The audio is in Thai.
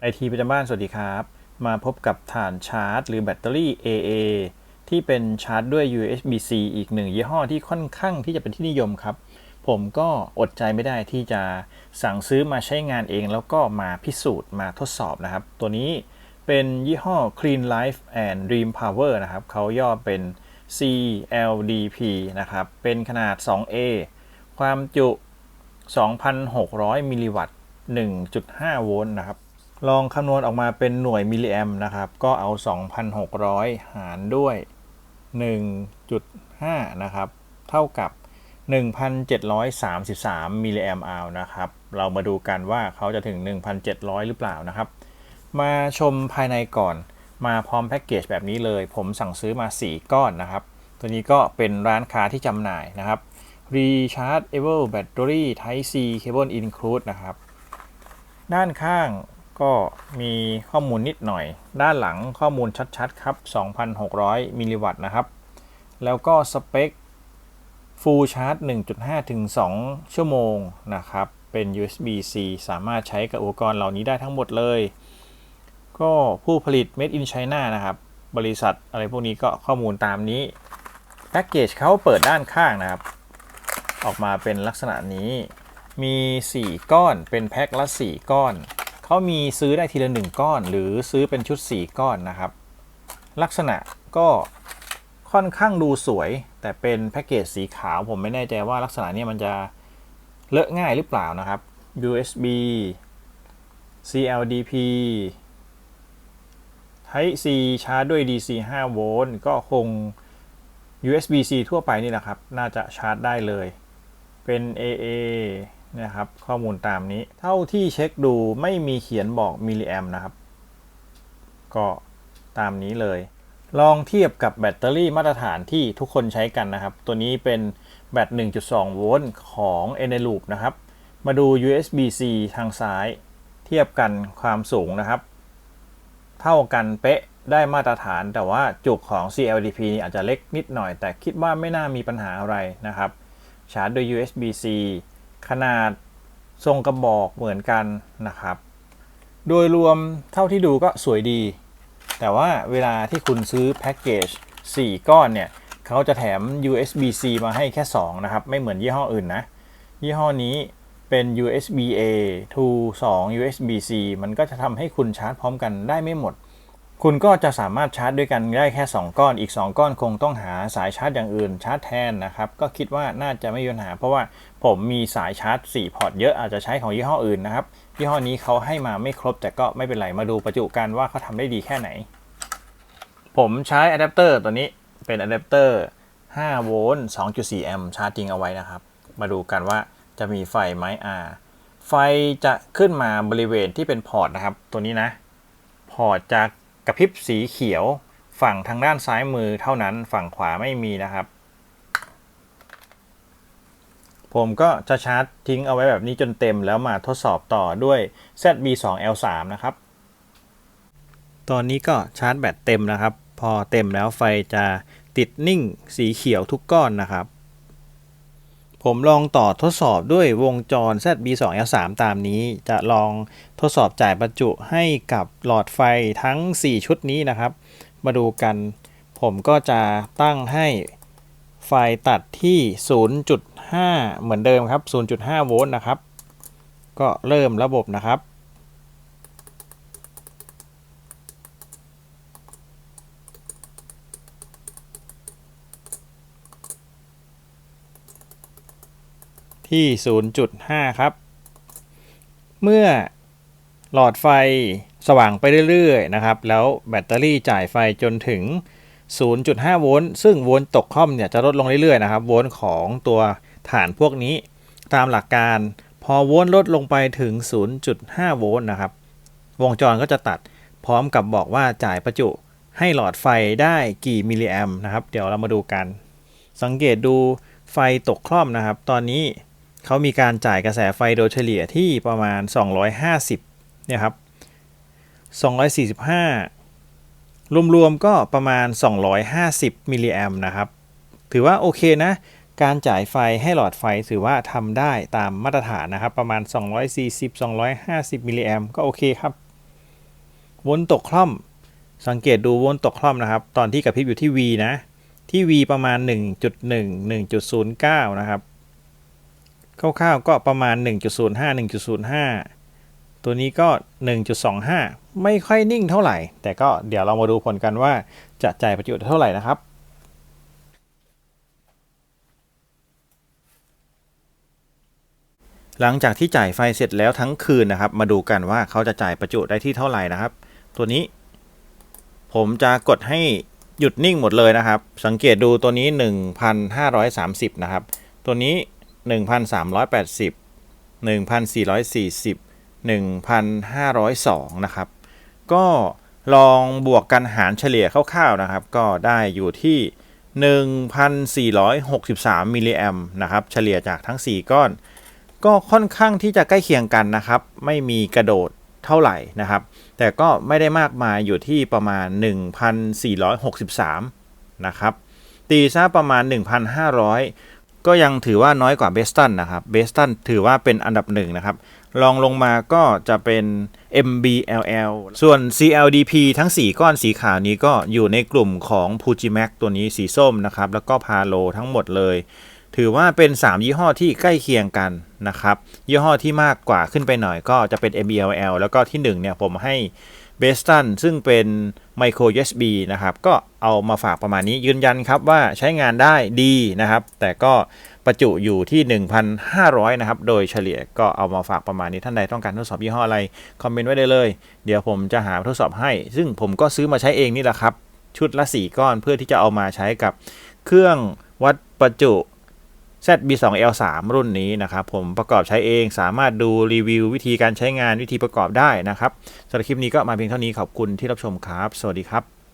ไอทีประจำบ้านสวัสดีครับมาพบกับฐานชาร์จหรือแบตเตอรี่ AA ที่เป็นชาร์จด้วย USB-C อีกหนึ่งยี่ห้อที่ค่อนข้างที่จะเป็นที่นิยมครับผมก็อดใจไม่ได้ที่จะสั่งซื้อมาใช้งานเองแล้วก็มาพิสูจน์มาทดสอบนะครับตัวนี้เป็นยี่ห้อ Clean Life and Dream Power นะครับเขาย่อเป็น CLDP นะครับเป็นขนาด 2A ความจุ 2,600 มิลลิวัตต์ 1.5 โวลต์นะครับลองคำนวณออกมาเป็นหน่วยมิลลิแอมนะครับก็เอา 2,600 หารด้วย 1.5 นะครับเท่ากับ 1,733 มิลลิแอมป์อาวนะครับเรามาดูกันว่าเขาจะถึง 1,700 หรือเปล่านะครับมาชมภายในก่อนมาพร้อมแพ็กเกจแบบนี้เลยผมสั่งซื้อมา 4 ก้อนนะครับตัวนี้ก็เป็นร้านค้าที่จำหน่ายนะครับ Rechargeable Battery Type C Cable Include นะครับด้านข้างก็มีข้อมูลนิดหน่อยด้านหลังข้อมูลชัดๆครับ 2,600 มิลลิวัตต์นะครับแล้วก็สเปค Full Charge 1.5 ถึง 2 ชั่วโมงนะครับเป็น USB-C สามารถใช้กับอุปกรณ์เหล่านี้ได้ทั้งหมดเลยก็ผู้ผลิต Made in China นะครับบริษัทอะไรพวกนี้ก็ข้อมูลตามนี้แพ็กเกจเขาเปิดด้านข้างนะครับออกมาเป็นลักษณะนี้มี 4 ก้อนเป็นแพ็คละ 4 ก้อนเขามีซื้อได้ทีละ 1 ก้อนหรือซื้อเป็นชุด 4 ก้อนนะครับลักษณะก็ค่อนข้างดูสวยแต่เป็นแพ็กเกจสีขาวผมไม่แน่ใจว่าลักษณะนี้มันจะเลอะง่ายหรือเปล่านะครับ USB CLDP Type C ชาร์จด้วย DC 5 โวลต์ก็คง USB-C ทั่วไปนี่แหละครับน่าจะชาร์จได้เลยเป็น AA นะครับข้อมูลตามนี้เท่าที่เช็คดูไม่มีเขียนบอกมิลลิแอมนะครับก็ตามนี้เลยลองเทียบกับแบตเตอรี่มาตรฐานที่ทุกคนใช้กันนะครับตัวนี้เป็นแบต 1.2 โวลต์ของ Eneloop นะครับมาดู USB-C ทางซ้ายเทียบกันความสูงนะครับเท่ากันเป๊ะได้มาตรฐานแต่ว่าจุกของ CLDP อาจจะเล็กนิดหน่อยแต่คิดว่าไม่น่ามีปัญหาอะไรนะครับชาร์จโดย USB-C ขนาดทรงกระบอกเหมือนกันนะครับโดยรวมเท่าที่ดูก็สวยดีแต่ว่าเวลาที่คุณซื้อแพ็กเกจ 4 ก้อนเนี่ยเขาจะแถม USB-C มาให้แค่ 2 นะครับไม่เหมือนยี่ห้ออื่นนะยี่ห้อนี้เป็น USB-A to 2 USB-C มันก็จะทำให้คุณชาร์จพร้อมกันได้ไม่หมดคุณก็จะสามารถชาร์จด้วยกันได้แค่ 2 ก้อนอีก 2 ก้อนคงต้องหาสายชาร์จอย่างอื่นชาร์จแทนนะครับก็คิดว่าน่าจะไม่มีปัญหาเพราะว่าผมมีสายชาร์จ 4 พอร์ตเยอะอาจจะใช้ของยี่ห้ออื่นนะครับยี่ห้อนี้เขาให้มาไม่ครบแต่ก็ไม่เป็นไรมาดูประจุกันว่าเขาทำได้ดีแค่ไหนผมใช้อะแดปเตอร์ตัวนี้เป็นอะแดปเตอร์5 โวลต์ 2.4 แอมป์ชาร์จจริงเอาไว้นะครับมาดูกันว่าจะมีไฟไหมไฟจะขึ้นมาบริเวณที่เป็นพอร์ตนะครับตัวนี้นะพอร์ตจะกระพริบสีเขียวฝั่งทางด้านซ้ายมือเท่านั้นฝั่งขวาไม่มีนะครับผมก็จะชาร์จทิ้งเอาไว้แบบนี้จนเต็มแล้วมาทดสอบต่อด้วย ZB2L3 นะครับตอนนี้ก็ชาร์จแบตเต็มนะครับพอเต็มแล้วไฟจะติดนิ่งสีเขียวทุกก้อนนะครับผมลองต่อทดสอบด้วยวงจร ZB2L3 ตามนี้จะลองทดสอบจ่ายประจุให้กับหลอดไฟทั้ง 4 ชุดนี้นะครับมาดูกันผมก็จะตั้งให้ไฟตัดที่ 0.5 เหมือนเดิมครับ 0.5 โวลต์นะครับก็เริ่มระบบนะครับที่ 0.5 ครับเมื่อหลอดไฟสว่างไปเรื่อยๆนะครับแล้วแบตเตอรี่จ่ายไฟจนถึง 0.5 โวลต์ซึ่งโวลต์ตกค่อมเนี่ยจะลดลงเรื่อยๆนะครับโวลต์ของตัวฐานพวกนี้ตามหลักการพอโวลต์ลดลงไปถึง 0.5 โวลต์นะครับวงจรก็จะตัดพร้อมกับบอกว่าจ่ายประจุให้หลอดไฟได้กี่มิลลิแอมป์นะครับเดี๋ยวเรามาดูกันสังเกตดูไฟตกคล่อมนะครับตอนนี้เขามีการจ่ายกระแสไฟโดยเฉลี่ยที่ประมาณ250เนี่ยครับ245รวมๆก็ประมาณ250มิลลิแอมป์นะครับถือว่าโอเคนะการจ่ายไฟให้หลอดไฟถือว่าทำได้ตามมาตรฐานนะครับประมาณ240-250มิลลิแอมป์ก็โอเคครับ วนตกคล่อมสังเกตดูวนตกคล่อมนะครับตอนที่กระพริบอยู่ที่ V นะที่ V ประมาณ 1.1 1.09 นะครับคร่าวๆก็ประมาณ 1.05 1.05 ตัวนี้ก็ 1.25 ไม่ค่อยนิ่งเท่าไหร่แต่ก็เดี๋ยวเรามาดูผลกันว่าจะจ่ายประโยชน์เท่าไหร่นะครับหลังจากที่จ่ายไฟเสร็จแล้วทั้งคืนนะครับมาดูกันว่าเขาจะจ่ายประจุได้ที่เท่าไหร่นะครับตัวนี้ผมจะกดให้หยุดนิ่งหมดเลยนะครับสังเกตดูตัวนี้ 1,530 นะครับตัวนี้ 1,380 1,440 1,502 นะครับก็ลองบวกกันหารเฉลี่ยคร่าวๆนะครับก็ได้อยู่ที่ 1,463 มิลลิแอมป์นะครับเฉลี่ยจากทั้ง 4 ก้อนก็ค่อนข้างที่จะใกล้เคียงกันนะครับไม่มีกระโดดเท่าไหร่นะครับแต่ก็ไม่ได้มากมายอยู่ที่ประมาณ 1,463 นะครับตีซะประมาณ 1,500 ก็ยังถือว่าน้อยกว่าเบสตันนะครับเบสตันถือว่าเป็นอันดับ1นะครับรองลงมาก็จะเป็น MBLL ส่วน CLDP ทั้ง 4 ก้อนสีขาวนี้ก็อยู่ในกลุ่มของ Fujimax ตัวนี้สีส้มนะครับแล้วก็ Palo ทั้งหมดเลยถือว่าเป็น3ยี่ห้อที่ใกล้เคียงกันนะครับยี่ห้อที่มากกว่าขึ้นไปหน่อยก็จะเป็น MBLL แล้วก็ที่1เนี่ยผมให้เบสตันซึ่งเป็น Micro USB นะครับก็เอามาฝากประมาณนี้ยืนยันครับว่าใช้งานได้ดีนะครับแต่ก็ประจุอยู่ที่ 1,500 นะครับโดยเฉลี่ยก็เอามาฝากประมาณนี้ท่านใดต้องการทดสอบยี่ห้ออะไรคอมเมนต์ไว้ได้เลยเดี๋ยวผมจะหาทดสอบให้ซึ่งผมก็ซื้อมาใช้เองนี่แหละครับชุดละ4ก้อนเพื่อที่จะเอามาใช้กับเครื่องวัดประจุZB2L3 รุ่นนี้นะครับผมประกอบใช้เองสามารถดูรีวิววิธีการใช้งานวิธีประกอบได้นะครับสำหรับคลิปนี้ก็มาเพียงเท่านี้ขอบคุณที่รับชมครับสวัสดีครับ